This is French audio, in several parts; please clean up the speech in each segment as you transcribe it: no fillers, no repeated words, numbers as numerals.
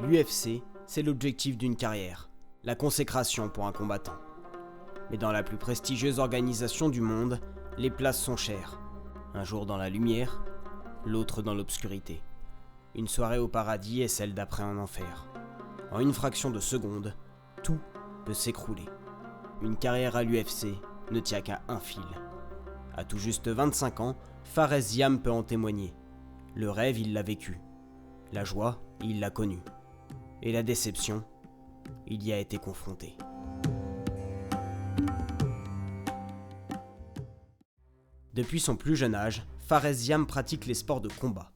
L'UFC, c'est l'objectif d'une carrière, la consécration pour un combattant. Mais dans la plus prestigieuse organisation du monde, les places sont chères. Un jour dans la lumière, l'autre dans l'obscurité. Une soirée au paradis et celle d'après en enfer. En une fraction de seconde, tout peut s'écrouler. Une carrière à l'UFC ne tient qu'à un fil. À tout juste 25 ans, Fares Ziam peut en témoigner. Le rêve, il l'a vécu. La joie, il l'a connue. Et la déception, il y a été confronté. Depuis son plus jeune âge, Fares Ziam pratique les sports de combat.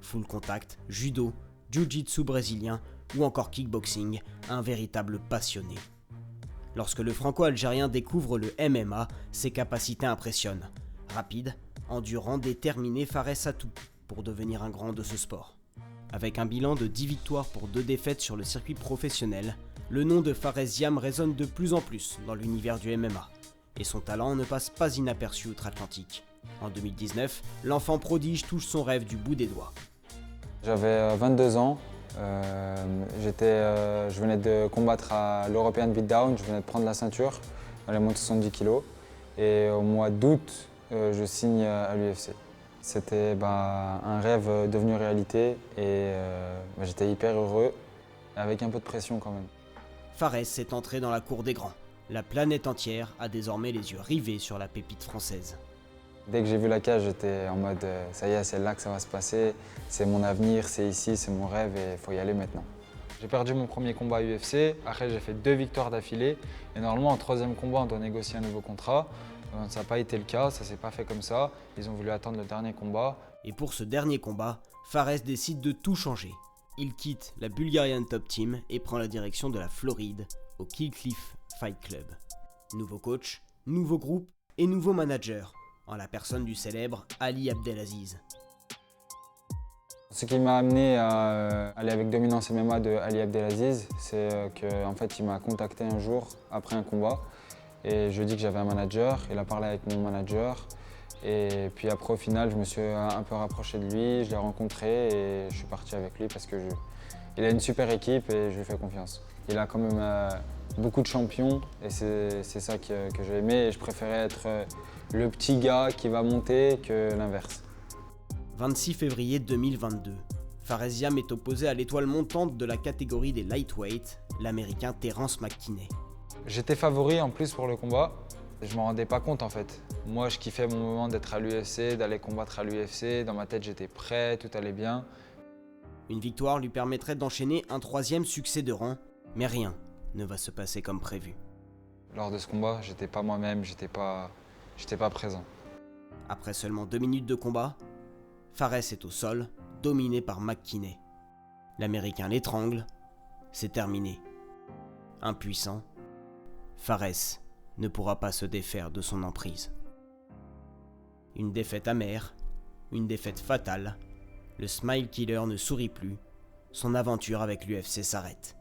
Full contact, judo, jiu-jitsu brésilien ou encore kickboxing, un véritable passionné. Lorsque le franco-algérien découvre le MMA, ses capacités impressionnent. Rapide, endurant, déterminé, Fares a tout pour devenir un grand de ce sport. Avec un bilan de 10 victoires pour 2 défaites sur le circuit professionnel, le nom de Fares Ziam résonne de plus en plus dans l'univers du MMA. Et son talent ne passe pas inaperçu outre-Atlantique. En 2019, l'enfant prodige touche son rêve du bout des doigts. J'avais 22 ans, je venais de combattre à l'European Beatdown, je venais de prendre la ceinture dans les moins de 70 kg. Et au mois d'août, je signe à l'UFC. C'était un rêve devenu réalité et j'étais hyper heureux, avec un peu de pression quand même. Fares est entré dans la cour des grands. La planète entière a désormais les yeux rivés sur la pépite française. Dès que j'ai vu la cage, j'étais en mode ça y est, c'est là que ça va se passer, c'est mon avenir, c'est ici, c'est mon rêve et il faut y aller maintenant. J'ai perdu mon premier combat à UFC, après j'ai fait 2 victoires d'affilée et normalement en 3e combat on doit négocier un nouveau contrat. Ça n'a pas été le cas, ça s'est pas fait comme ça, ils ont voulu attendre le dernier combat. Et pour ce dernier combat, Fares décide de tout changer. Il quitte la Bulgarian Top Team et prend la direction de la Floride au Kill Cliff Fight Club. Nouveau coach, nouveau groupe et nouveau manager, en la personne du célèbre Ali Abdelaziz. Ce qui m'a amené à aller avec Dominance MMA de Ali Abdelaziz, c'est qu'en fait, il m'a contacté un jour après un combat et je lui ai dit que j'avais un manager. Il a parlé avec mon manager et puis après, au final, je me suis un peu rapproché de lui, je l'ai rencontré et je suis parti avec lui parce qu'il a une super équipe et je lui fais confiance. Il a quand même beaucoup de champions et c'est ça que j'ai aimé et je préférais être le petit gars qui va monter que l'inverse. 26 février 2022, Fares Ziam est opposé à l'étoile montante de la catégorie des lightweight, l'américain Terence McKinney. J'étais favori en plus pour le combat, je m'en rendais pas compte en fait. Moi je kiffais mon moment d'être à l'UFC, d'aller combattre à l'UFC, dans ma tête j'étais prêt, tout allait bien. Une victoire lui permettrait d'enchaîner un 3e succès de rang, mais rien ne va se passer comme prévu. Lors de ce combat, j'étais pas moi-même, j'étais pas présent. Après seulement 2 minutes de combat, Fares est au sol, dominé par McKinney. L'Américain l'étrangle, c'est terminé. Impuissant, Fares ne pourra pas se défaire de son emprise. Une défaite amère, une défaite fatale, le Smile Killer ne sourit plus, son aventure avec l'UFC s'arrête.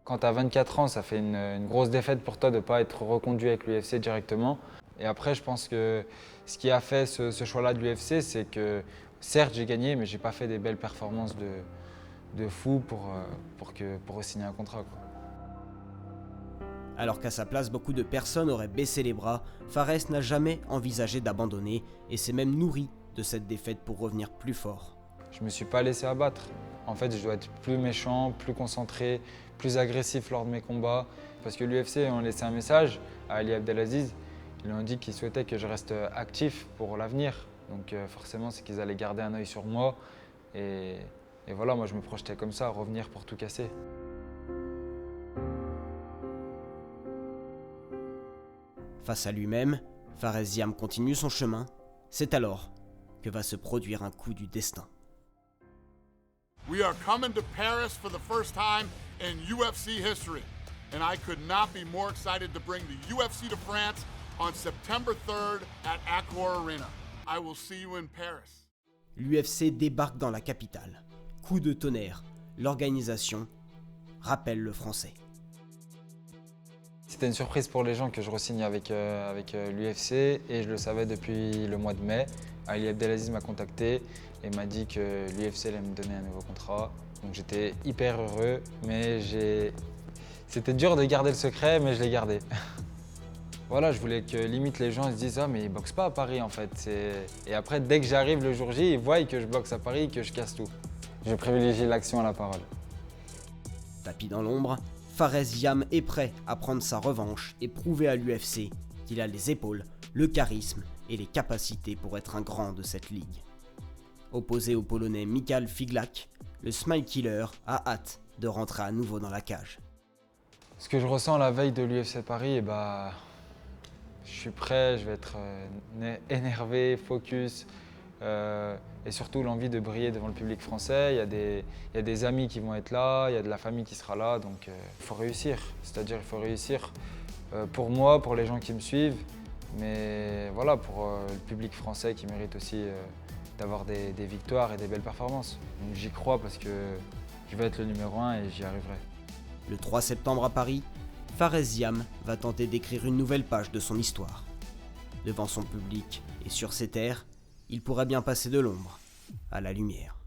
Quand tu as 24 ans, ça fait une grosse défaite pour toi de ne pas être reconduit avec l'UFC directement. Et après, je pense que ce qui a fait ce choix-là de l'UFC, c'est que certes, j'ai gagné, mais je n'ai pas fait des belles performances de fou pour signer un contrat, quoi. Alors qu'à sa place, beaucoup de personnes auraient baissé les bras, Fares n'a jamais envisagé d'abandonner et s'est même nourri de cette défaite pour revenir plus fort. Je ne me suis pas laissé abattre. En fait, je dois être plus méchant, plus concentré, plus agressif lors de mes combats. Parce que l'UFC a laissé un message à Ali Abdelaziz. Ils lui ont dit qu'ils souhaitaient que je reste actif pour l'avenir. Donc forcément, c'est qu'ils allaient garder un œil sur moi. Et voilà, moi je me projetais comme ça, revenir pour tout casser. Face à lui-même, Fares Ziam continue son chemin. C'est alors que va se produire un coup du destin. We are coming to Paris for the first time in UFC history, and I could not be more excited to bring the UFC to France on September 3rd at Accor Arena. I will see you in Paris. L'UFC débarque dans la capitale. Coup de tonnerre. L'organisation rappelle le français. C'était une surprise pour les gens que je re-signe avec l'UFC et je le savais depuis le mois de mai. Ali Abdelaziz m'a contacté et m'a dit que l'UFC allait me donner un nouveau contrat. Donc j'étais hyper heureux, mais c'était dur de garder le secret, mais je l'ai gardé. Voilà, je voulais que limite les gens se disent « Ah mais il boxe pas à Paris en fait ». Et après, dès que j'arrive le jour J, ils voient que je boxe à Paris, que je casse tout. Je privilégie l'action à la parole. Tapis dans l'ombre, Fares Ziam est prêt à prendre sa revanche et prouver à l'UFC qu'il a les épaules, le charisme et les capacités pour être un grand de cette ligue. Opposé au Polonais Michal Figlak, le Smile Killer a hâte de rentrer à nouveau dans la cage. Ce que je ressens la veille de l'UFC Paris, je suis prêt, je vais être énervé, focus et surtout l'envie de briller devant le public français. Il y a des amis qui vont être là, il y a de la famille qui sera là, donc il faut réussir. C'est-à-dire il faut réussir pour moi, pour les gens qui me suivent, mais voilà, pour le public français qui mérite aussi d'avoir des victoires et des belles performances. Donc j'y crois parce que je vais être le numéro 1 et j'y arriverai. Le 3 septembre à Paris, Fares Ziam va tenter d'écrire une nouvelle page de son histoire. Devant son public et sur ses terres, il pourrait bien passer de l'ombre à la lumière.